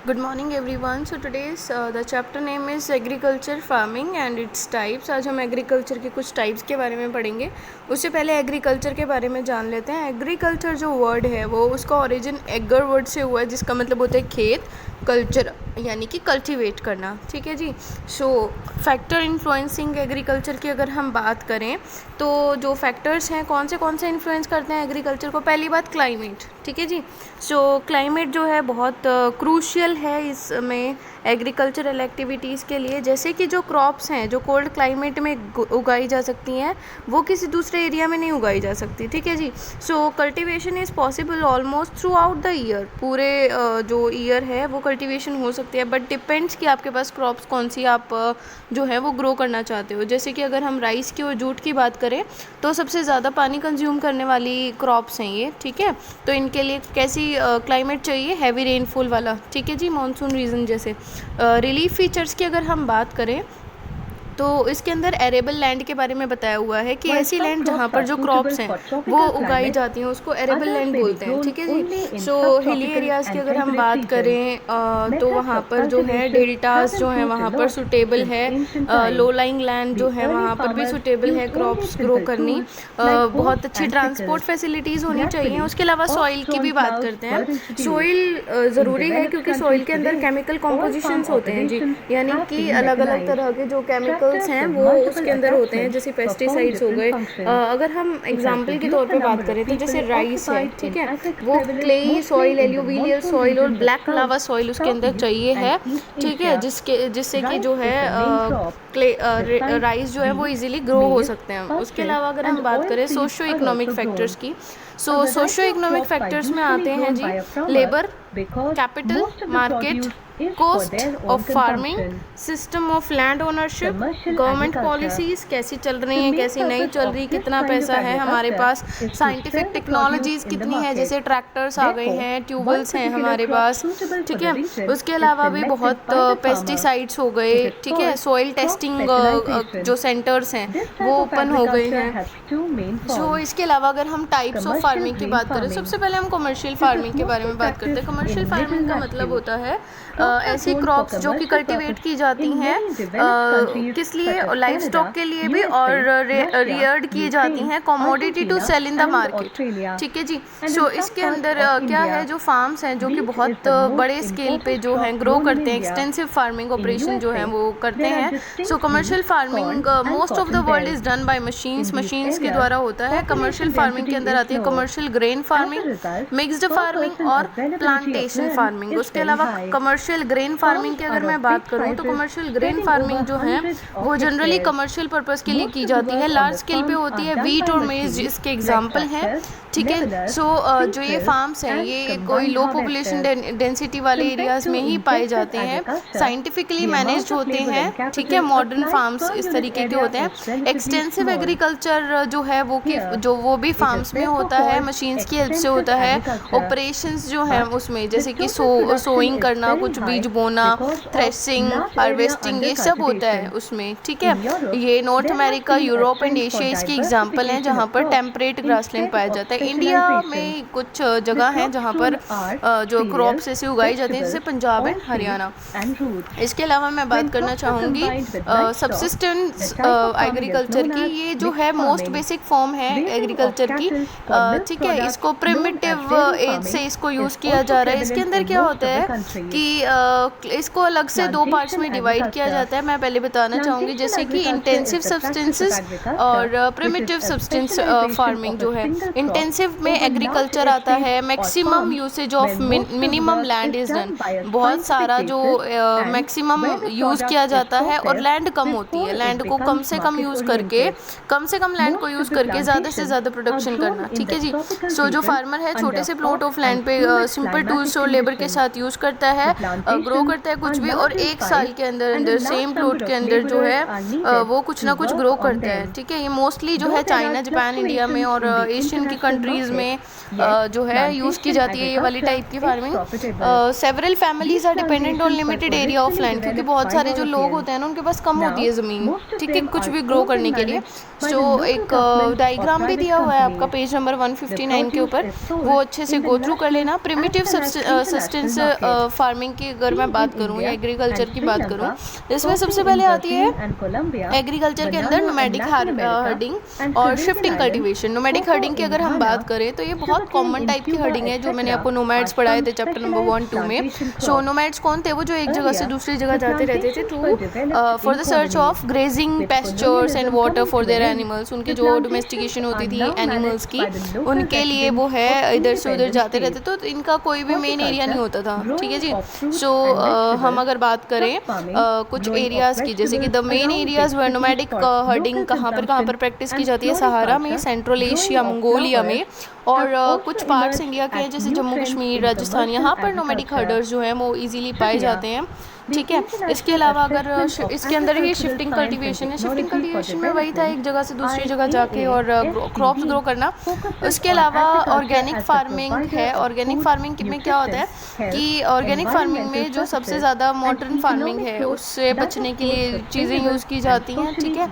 Good morning everyone. So today's the chapter name is agriculture farming and its types. आज हम agriculture के कुछ types के बारे में पढ़ेंगे. उससे पहले एग्रीकल्चर के बारे में जान लेते हैं. एग्रीकल्चर जो वर्ड है वो उसका ओरिजिन एगर वर्ड से हुआ है जिसका मतलब होता है खेत, कल्चर यानी कि कल्टीवेट करना. ठीक है जी. सो फैक्टर इन्फ्लुएंसिंग एग्रीकल्चर की अगर हम बात करें तो जो फैक्टर्स हैं कौन से इन्फ्लुएंस करते हैं एग्रीकल्चर को. पहली बात क्लाइमेट. ठीक है जी. सो क्लाइमेट जो है बहुत क्रूशियल है इसमें एग्रीकल्चरल एक्टिविटीज़ के लिए. जैसे कि जो क्रॉप्स हैं जो कोल्ड क्लाइमेट में उगाई जा सकती हैं वो किसी दूसरे एरिया में नहीं उगाई जा सकती. ठीक है जी. So cultivation is possible almost throughout the year. पूरे जो ईयर है वो कल्टीवेशन हो सकती है, बट डिपेंड्स कि आपके पास क्रॉप्स कौन सी आप जो है वो ग्रो करना चाहते हो. जैसे कि अगर हम राइस की और जूट की बात करें तो सबसे ज़्यादा पानी कंज्यूम करने वाली क्रॉप्स हैं ये. ठीक है. तो इनके लिए कैसी क्लाइमेट चाहिए, हैवी रेनफॉल वाला. ठीक है जी. मानसून रीजन जैसे. रिलीफ फीचर्स की अगर हम बात करें तो इसके अंदर एरेबल लैंड के बारे में बताया हुआ है कि ऐसी लैंड जहाँ पर जो क्रॉप्स हैं वो उगाई जाती हैं उसको एरेबल लैंड बोलते हैं. ठीक है जी. सो हिली एरियाज़ की अगर हम बात करें तो वहाँ पर जो है डेल्टास जो हैं वहाँ पर सुटेबल है. लो लाइंग लैंड जो है वहाँ पर भी सुटेबल है क्रॉप्स ग्रो करनी. बहुत अच्छी ट्रांसपोर्ट फैसिलिटीज़ होनी चाहिए. उसके अलावा सॉइल की भी बात करते हैं. सॉइल ज़रूरी है क्योंकि सॉइल के अंदर केमिकल कॉम्पोजिशंस होते हैं जी, यानी कि अलग अलग तरह के जो केमिकल हैं वो उसके अंदर होते हैं. जैसे पेस्टिसाइड्स हो गए. अगर हम एग्जांपल के तौर पे बात करें तो जैसे राइस है. ठीक है. वो क्लेई सॉइल, एल्यूवियल सॉइल और ब्लैक लावा सॉइल उसके अंदर चाहिए है. ठीक है. जिससे कि जो है राइस जो है वो इजीली ग्रो हो सकते हैं. उसके अलावा अगर हम बात करें सोशो इकोनॉमिक फैक्टर्स की, सो सोशो इकोनॉमिक फैक्टर्स में आते हैं जी labour, capital, market, cost of farming, system of land ownership, government policies कैसी चल रही हैं कैसी नहीं चल रही, कितना पैसा है हमारे पास, साइंटिफिक टेक्नोलॉजीज़ कितनी है, जैसे ट्रैक्टर्स आ गए हैं, ट्यूबवेल्स हैं हमारे पास. ठीक है. उसके अलावा भी बहुत पेस्टिसाइड्स हो गए. ठीक है. सॉइल टेस्टिंग जो सेंटर्स हैं वो ओपन हो गए हैं. सो इसके अलावा अगर हम टाइप्स ऑफ फार्मिंग की बात करें, सबसे पहले हम कमर्शियल फार्मिंग के बारे में बात करते हैं. कमर्शियल फार्मिंग का मतलब होता है ऐसी क्रॉप्स जो कि कल्टीवेट की जाती हैं किस लिए, लाइफ स्टॉक के लिए भी, और रियर्ड की जाती हैं commodity to sell in the market. ठीक है जी. सो इसके अंदर क्या है, जो फार्म्स हैं जो कि बहुत बड़े स्केल पे जो हैं ग्रो करते हैं, एक्सटेंसिव फार्मिंग ऑपरेशन जो है वो करते हैं. सो commercial farming most of the world is done by machines के द्वारा होता है. कमर्शियल फार्मिंग के अंदर आती है commercial grain farming, mixed farming और प्लांटेशन फार्मिंग. उसके अलावा कमर्शियल ग्रेन फार्मिंग की अगर मैं बात करूं तो कमर्शियल ग्रेन फार्मिंग जो है वो जनरली कमर्शियल पर्पस के लिए की जाती है. लार्ज स्केल पे होती है. वीट और मेज इसके एग्जांपल हैं. ठीक है. सो जो ये फार्म्स हैं ये कोई लो पॉपुलेशन डेंसिटी वाले एरियाज में ही पाए जाते हैं. साइंटिफिकली मैनेज्ड होते हैं. ठीक है. मॉडर्न फार्म्स इस तरीके के होते हैं. एक्सटेंसिव एग्रीकल्चर जो है वो भी फार्म्स में होता है, मशीन्स की हेल्प से होता है. ऑपरेशंस जो है उसमें जैसे कि सोइंग करना, कुछ बीज बोना, थ्रेशिंग, हार्वेस्टिंग, ये सब होता है उसमें. ठीक है. ये north America, Europe and Asia इसकी एग्जांपल हैं जहाँ पर टेम्परेट ग्रासलैंड पाया जाता है. इंडिया में कुछ जगह हैं जहाँ पर जो क्रॉप्स ऐसे उगाई जाती हैं जैसे पंजाब एंड हरियाणा. इसके अलावा मैं बात करना चाहूँगी सब्सिस्टेंस एग्रीकल्चर की. ये जो है मोस्ट बेसिक फॉर्म है एग्रीकल्चर की. ठीक है. इसको प्रिमिटिव एज से इसको यूज़ किया जा रहा है. इसके अंदर क्या होता है कि इसको अलग से दो पार्ट्स में डिवाइड किया जाता है. मैं पहले बताना चाहूँगी जैसे कि इंटेंसिव सब्सटेंसेस और प्रिमिटिव सब्सटेंस फार्मिंग जो है. इंटेंसिव में एग्रीकल्चर आता है, maximum usage of minimum land is done. बहुत सारा जो मैक्सिमम यूज़ किया जाता है और लैंड कम होती है. लैंड को कम से कम लैंड को यूज़ करके ज़्यादा से ज़्यादा प्रोडक्शन करना. ठीक है जी. सो जो फार्मर है छोटे से प्लॉट ऑफ लैंड पे सिंपल टूल्स और लेबर के साथ यूज़ करता है, ग्रो करता है कुछ भी, और एक साल के अंदर सेम प्लॉट के अंदर जो है वो कुछ ना कुछ ग्रो करता है. ठीक है. ये मोस्टली जो है चाइना, जापान, इंडिया में और एशियन की कंट्रीज़ में जो है यूज़ की जाती है ये वाली टाइप की farming. Several families are dependent on limited area of land, क्योंकि बहुत सारे जो लोग होते हैं ना उनके पास कम होती है ज़मीन. ठीक है. कुछ भी ग्रो करने के लिए. सो एक डायग्राम भी दिया हुआ है आपका पेज नंबर 159 के ऊपर, वो अच्छे से गो थ्रू कर लेना. प्रिमिटिव सस्टेंस फार्मिंग की अगर मैं बात करूँ या एग्रीकल्चर की बात करूँ, इसमें सबसे पहले आती है एग्रीकल्चर के अंदर नोमैडिक हर्डिंग और शिफ्टिंग कल्टीवेशन। नोमैडिक हर्डिंग की अगर हम बात करें तो ये बहुत कॉमन टाइप की हर्डिंग है, जो मैंने आपको नोमैड्स पढ़ाए थे चैप्टर नंबर 1-2 में। सो नोमैड्स कौन थे? वो जो एक जगह से दूसरी जगह जाते रहते थे to for the search of grazing pastures and water for their animals. उनकी जो डोमेस्टिकेशन होती थी एनिमल्स की, उनके लिए वो है इधर से उधर जाते रहते, तो इनका कोई भी मेन एरिया नहीं होता था, ठीक है जी। सो हम अगर बात करें कुछ एरियाज़ की, जैसे कि the main areas were nomadic herding कहाँ पर प्रैक्टिस की जाती है? सहारा में, सेंट्रल एशिया, मंगोलिया में, और कुछ पार्ट्स इंडिया के हैं जैसे जम्मू कश्मीर, राजस्थान, यहाँ पर नोमैडिक हर्डर्स जो हैं वो इजीली पाए जाते हैं, ठीक है। इसके अलावा अगर इसके अंदर ही शिफ्टिंग कल्टीवेशन है। शिफ्टिंग कल्टीवेशन में वही था, एक जगह से दूसरी जगह जाके और क्रॉप्स ग्रो करना। उसके अलावा ऑर्गेनिक फार्मिंग है। ऑर्गेनिक फार्मिंग में क्या होता है कि ऑर्गेनिक फार्मिंग में जो सबसे ज़्यादा मॉडर्न फार्मिंग है उससे बचने के लिए चीज़ें यूज़ की जाती हैं, ठीक है।